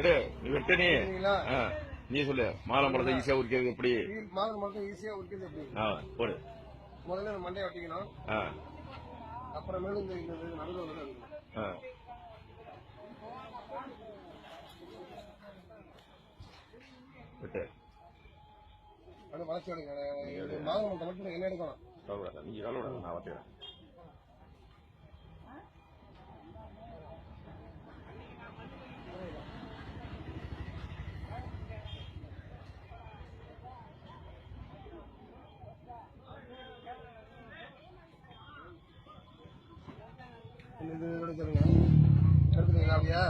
எடு நீ வெட்ட நீ சொல்லு மாதுளம்பழத்தை ஈஸியா உரிக்கிறது எப்படி? மாதுளம்பழத்தை ஈஸியா உரிக்கிறது எப்படி? போடு. முதல்ல மண்டையை வெட்டிக்கணும். அப்புறமேலும் இந்த நடுவில் வந்து விட்டு அது வளர்ச்சி எடுங்க. மாதுளம்பழத்தை மட்டும் என்ன எடுக்கணும்? நீங்க கவலைப்படாத, நான் வச்சுக்கிறேன். இது எடுத்துருங்க. எடுத்துருங்க அப்படியா?